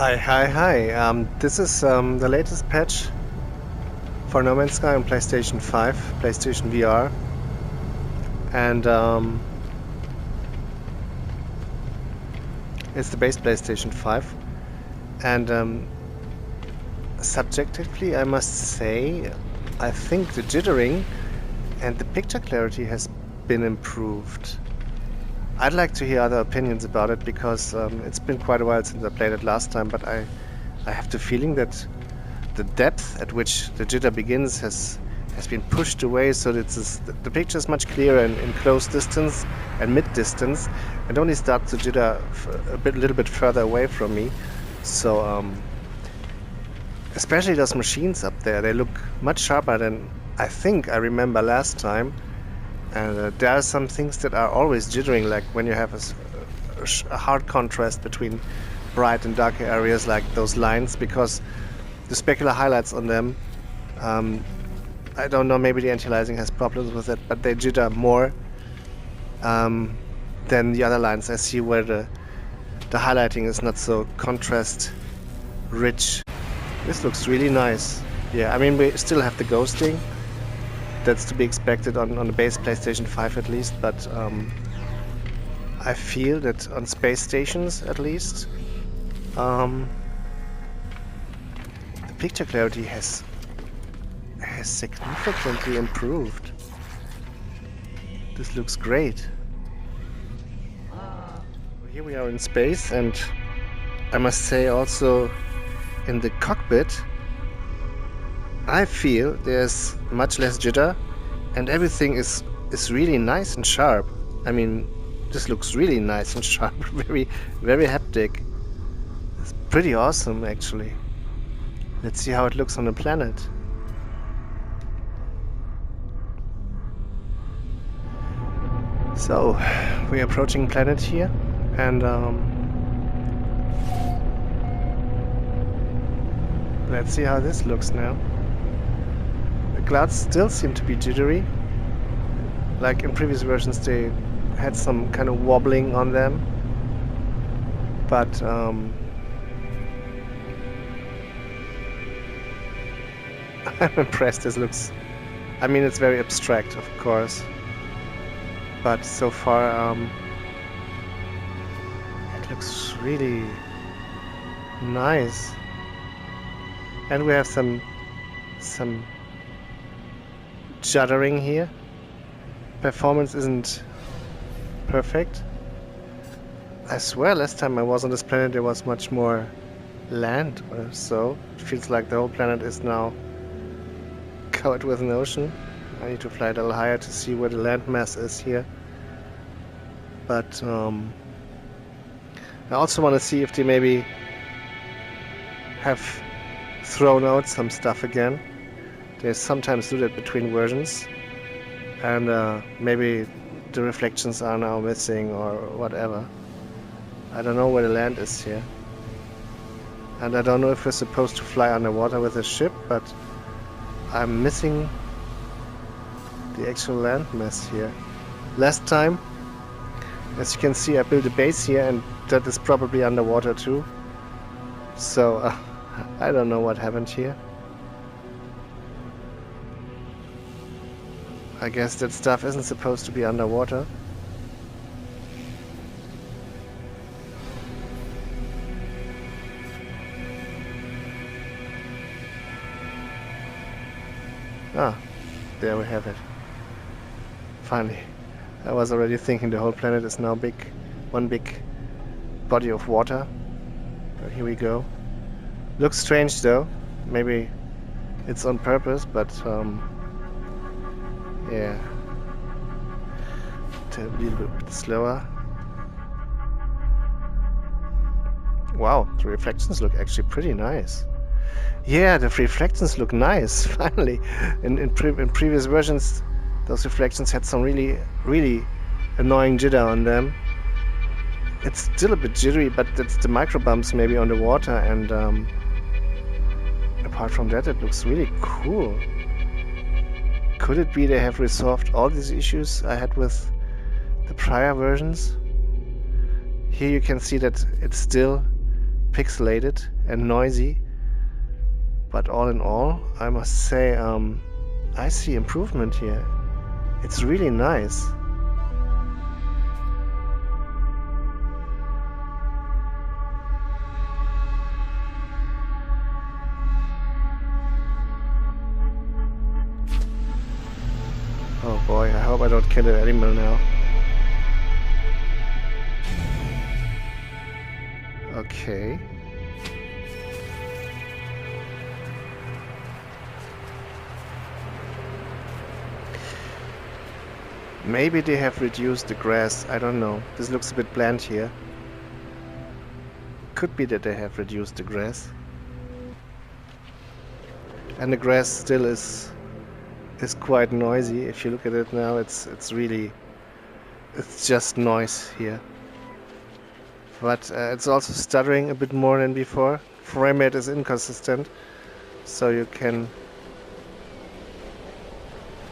Hi. This is the latest patch for No Man's Sky on PlayStation 5, PlayStation VR, and it's the base PlayStation 5. And subjectively, I must say, I think the jittering and the picture clarity has been improved. I'd like to hear other opinions about it because it's been quite a while since I played it last time, but I have the feeling that the depth at which the jitter begins has been pushed away, so that the picture is much clearer in close distance and mid distance, and only starts to jitter a little bit further away from me. So especially those machines up there, they look much sharper than I think I remember last time. And there are some things that are always jittering, like when you have a hard contrast between bright and darker areas, like those lines, because the specular highlights on them, I don't know, maybe the anti-aliasing has problems with it, but they jitter more than the other lines I see where the highlighting is not so contrast rich. This looks really nice. Yeah, I mean, we still have the ghosting. That's to be expected on the base PlayStation 5 at least, but I feel that on space stations at least, the picture clarity has significantly improved. This looks great. Here we are in space, and I must say also in the cockpit, I feel there's much less jitter and everything is really nice and sharp. I mean, this looks really nice and sharp, very haptic. It's pretty awesome actually. Let's see how it looks on the planet. So, we're approaching planet here, and let's see how this looks now. The clouds still seem to be jittery. Like in previous versions they had some kind of wobbling on them. But I'm impressed. This looks... I mean, it's very abstract, of course. But so far it looks really nice. And we have some juddering here. Performance isn't perfect. I swear last time I was on this planet there was much more land or so. It feels like the whole planet is now covered with an ocean. I need to fly a little higher to see where the landmass is here. But I also want to see if they maybe have thrown out some stuff again. They sometimes do that between versions, and maybe the reflections are now missing or whatever. I don't know where the land is here, and I don't know if we're supposed to fly underwater with a ship, but I'm missing the actual landmass here. Last time, as you can see, I built a base here, and that is probably underwater too. So I don't know what happened here. I guess that stuff isn't supposed to be underwater. Ah, there we have it. Finally. I was already thinking the whole planet is now one big body of water. But here we go. Looks strange though. Maybe it's on purpose, but yeah. A little bit slower. Wow, the reflections look actually pretty nice. Yeah, the reflections look nice, finally. In previous versions, those reflections had some really annoying jitter on them. It's still a bit jittery, but it's the micro bumps maybe on the water, and apart from that, it looks really cool. Could it be they have resolved all these issues I had with the prior versions? Here you can see that it's still pixelated and noisy. But all in all, I must say, I see improvement here. It's really nice. Oh boy, I hope I don't kill an animal now. Okay. Maybe they have reduced the grass, I don't know. This looks a bit bland here. Could be that they have reduced the grass. And the grass still is quite noisy. If you look at it now, it's just noise here. But it's also stuttering a bit more than before. Frame rate is inconsistent, so you can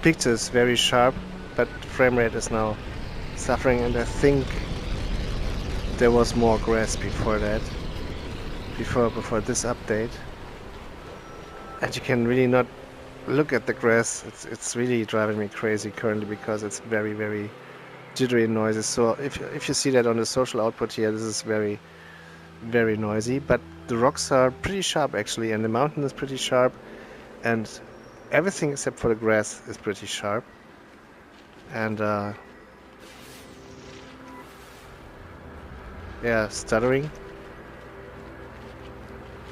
picture is very sharp, but frame rate is now suffering, and I think there was more grass before that, before this update. And you can really not look at the grass. It's really driving me crazy currently because it's very, very jittery and noisy. So if you see that on the social output here, this is very, very noisy. But the rocks are pretty sharp actually, and the mountain is pretty sharp, and everything except for the grass is pretty sharp. And yeah, stuttering.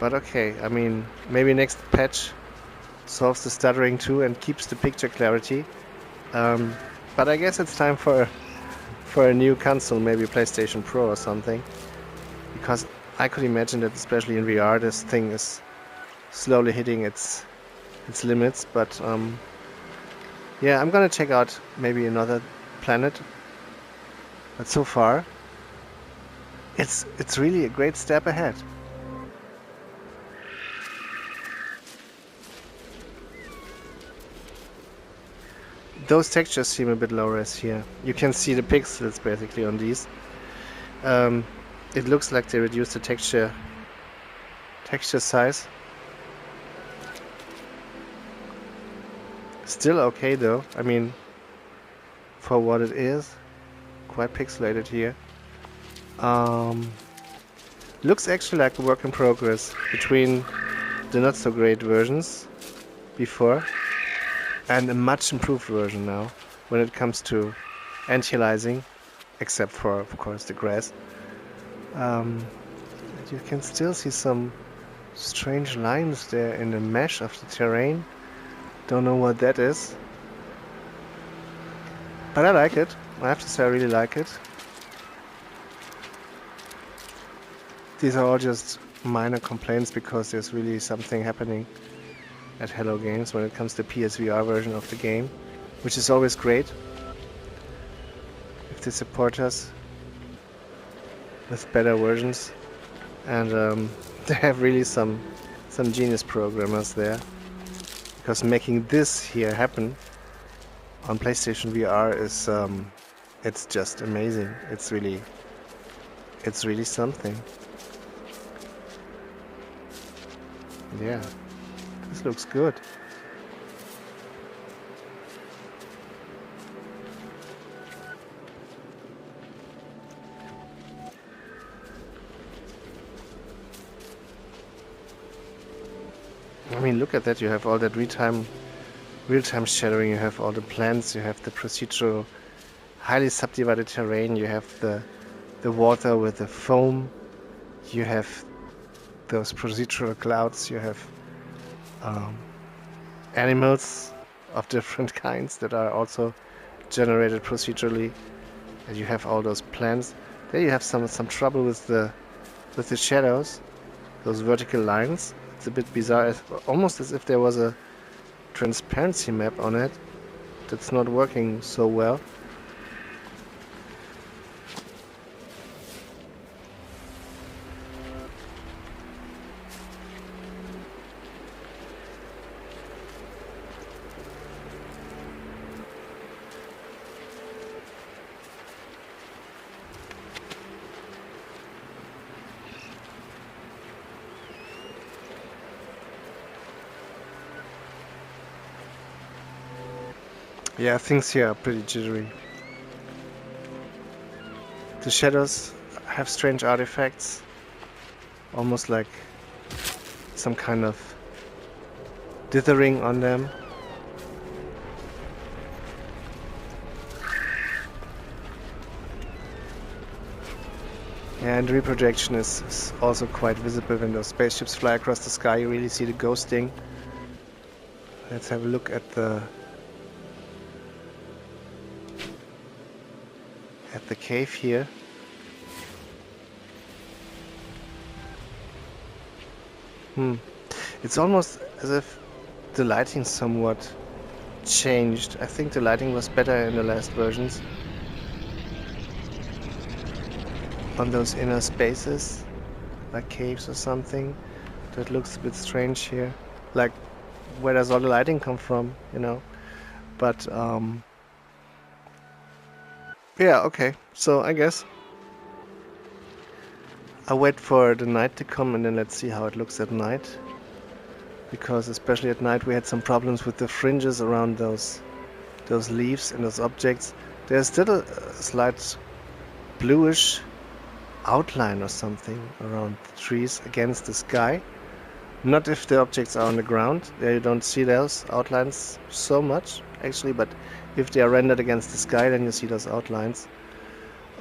But okay, I mean, maybe next patch solves the stuttering too and keeps the picture clarity. But I guess it's time for a new console, maybe PlayStation Pro or something. Because I could imagine that especially in VR this thing is slowly hitting its limits. But yeah, I'm gonna check out maybe another planet. But so far, it's really a great step ahead. Those textures seem a bit low res here. You can see the pixels basically on these. It looks like they reduced the texture size. Still okay though. I mean, for what it is, quite pixelated here. Looks actually like a work in progress between the not so great versions before and a much improved version now when it comes to anti-aliasing, except for of course the grass. You can still see some strange lines there in the mesh of the terrain. Don't know what that is, but I like it. I have to say I really like it. These are all just minor complaints because there's really something happening at Hello Games when it comes to PSVR version of the game, which is always great if they support us with better versions. And they have really some genius programmers there, because making this here happen on PlayStation VR is it's just amazing. It's really something. Yeah. This looks good. I mean, look at that. You have all that real-time shadowing. You have all the plants. You have the procedural, highly subdivided terrain. You have the water with the foam. You have those procedural clouds. You have animals of different kinds that are also generated procedurally, and you have all those plants. There you have some trouble with the shadows, those vertical lines. It's a bit bizarre, almost as if there was a transparency map on it that's not working so well. Yeah, things here are pretty jittery. The shadows have strange artifacts, almost like some kind of dithering on them. And reprojection is also quite visible when those spaceships fly across the sky. You really see the ghosting. Let's have a look at the cave here. It's almost as if the lighting somewhat changed. I think the lighting was better in the last versions. On those inner spaces, like caves or something. That looks a bit strange here. Like, where does all the lighting come from, you know? But, yeah, okay. So, I guess I'll wait for the night to come and then let's see how it looks at night. Because especially at night we had some problems with the fringes around those leaves and those objects. There's still a slight bluish outline or something around the trees against the sky. Not if the objects are on the ground. There you don't see those outlines so much, actually, but if they are rendered against the sky, then you see those outlines.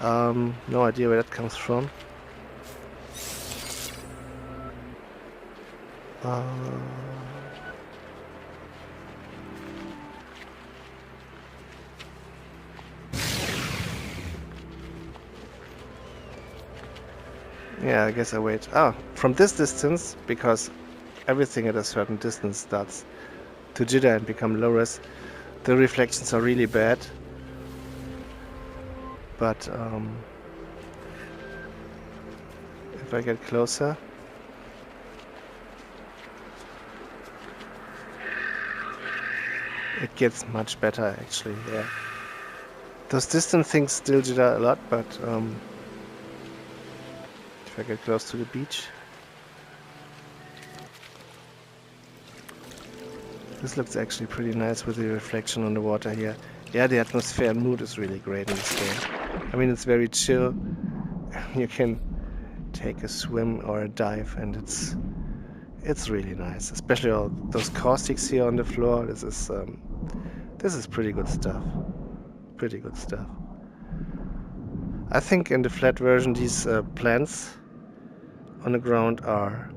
No idea where that comes from. Yeah, I guess I wait. Ah, from this distance, because everything at a certain distance starts to jitter and become low res, the reflections are really bad. But if I get closer, it gets much better actually, yeah. Those distant things still jitter a lot, but if I get close to the beach. This looks actually pretty nice with the reflection on the water here. Yeah, the atmosphere and mood is really great in this game. I mean, it's very chill. You can take a swim or a dive and it's really nice. Especially all those caustics here on the floor. This is pretty good stuff. Pretty good stuff. I think in the flat version these plants on the ground are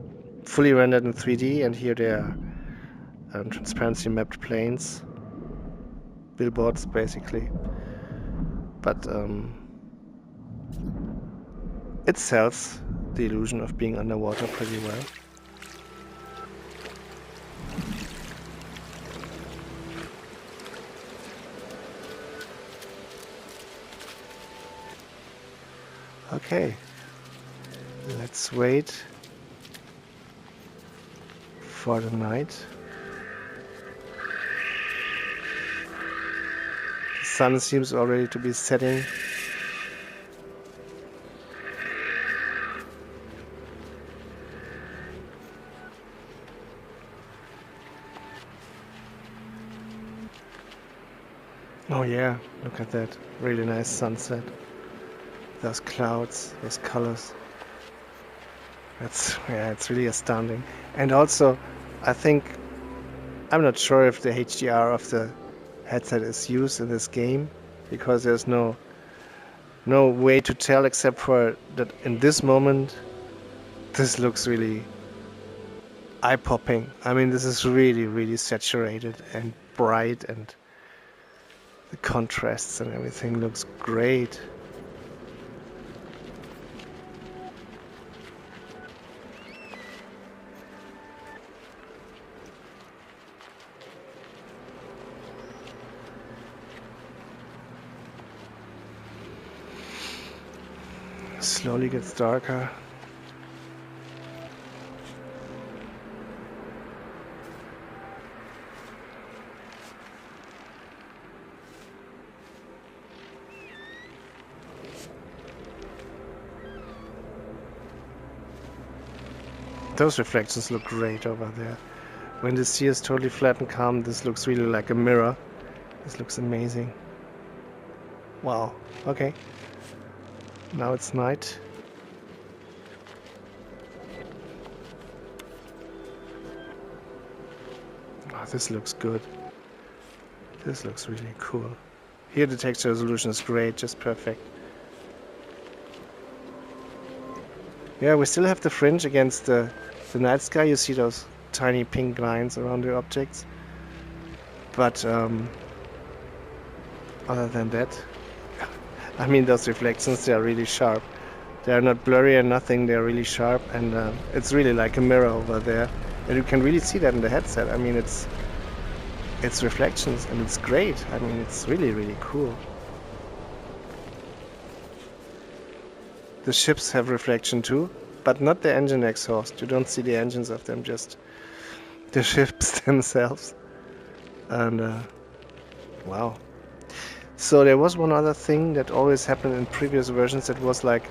fully rendered in 3D, and here they are transparency mapped planes, billboards basically. But it sells the illusion of being underwater pretty well. Okay, let's wait for the night. The sun seems already to be setting. Oh yeah, look at that. Really nice sunset. Those clouds, those colors. It's really astounding. And also, I think, I'm not sure if the HDR of the headset is used in this game, because there's no way to tell except for that in this moment, this looks really eye-popping. I mean, this is really, really saturated and bright, and the contrasts and everything looks great. Slowly gets darker. Those reflections look great over there. When the sea is totally flat and calm, this looks really like a mirror. This looks amazing. Wow, okay. Now it's night. Oh, this looks good. This looks really cool. Here the texture resolution is great, just perfect. Yeah, we still have the fringe against the night sky. You see those tiny pink lines around the objects. But other than that, I mean, those reflections, they are really sharp. They are not blurry or nothing, they are really sharp, and it's really like a mirror over there. And you can really see that in the headset. I mean, it's reflections, and it's great. I mean, it's really, really cool. The ships have reflection too, but not the engine exhaust. You don't see the engines of them, just the ships themselves. And wow. So there was one other thing that always happened in previous versions. That was like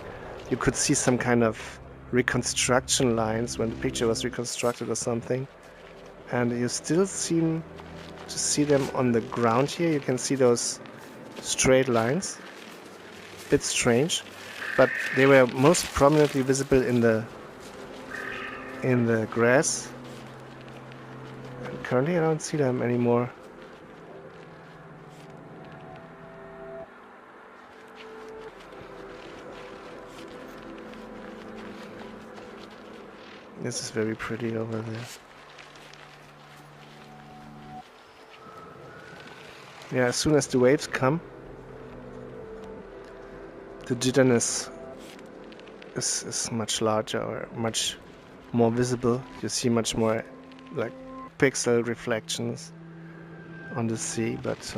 you could see some kind of reconstruction lines when the picture was reconstructed or something. And you still seem to see them on the ground here. You can see those straight lines. Bit strange. But they were most prominently visible in the grass. And currently I don't see them anymore. This is very pretty over there. Yeah, as soon as the waves come, the jitterness is much larger or much more visible. You see much more like pixel reflections on the sea, but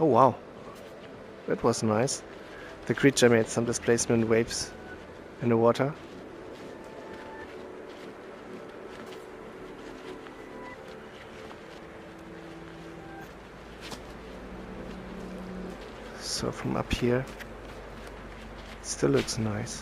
oh wow, that was nice. The creature made some displacement waves in the water. So from up here, it still looks nice.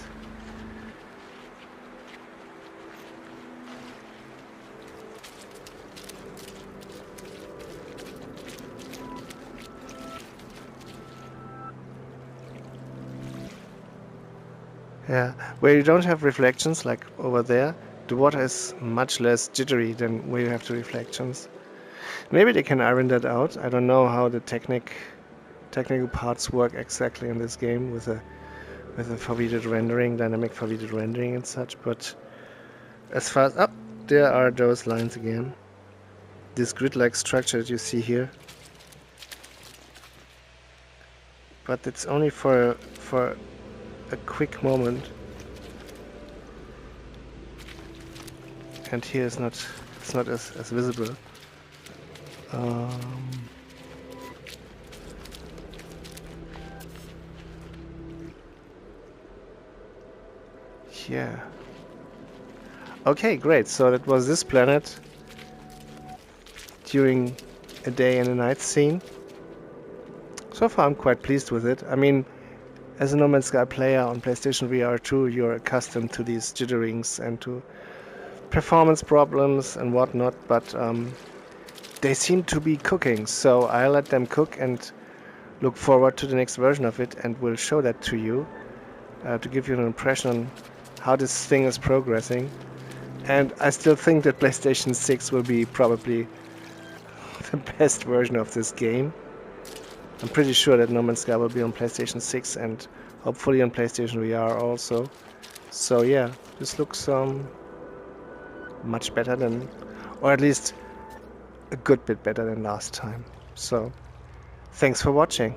Yeah, where you don't have reflections like over there, the water is much less jittery than where you have the reflections. Maybe they can iron that out. I don't know how the technical parts work exactly in this game with a foveated rendering, dynamic foveated rendering and such, but as far as there are those lines again. This grid-like structure that you see here. But it's only for a quick moment. And here it's not as visible. Yeah. Okay, great. So that was this planet during a day and a night scene. So far I'm quite pleased with it. I mean, as a No Man's Sky player on PlayStation VR2, you're accustomed to these jitterings and to performance problems and whatnot, but they seem to be cooking, so I'll let them cook and look forward to the next version of it, and will show that to you to give you an impression on how this thing is progressing. And I still think that PlayStation 6 will be probably the best version of this game. I'm pretty sure that No Man's Sky will be on PlayStation 6 and hopefully on PlayStation VR also. So yeah, this looks much better than, or at least a good bit better than last time. So thanks for watching.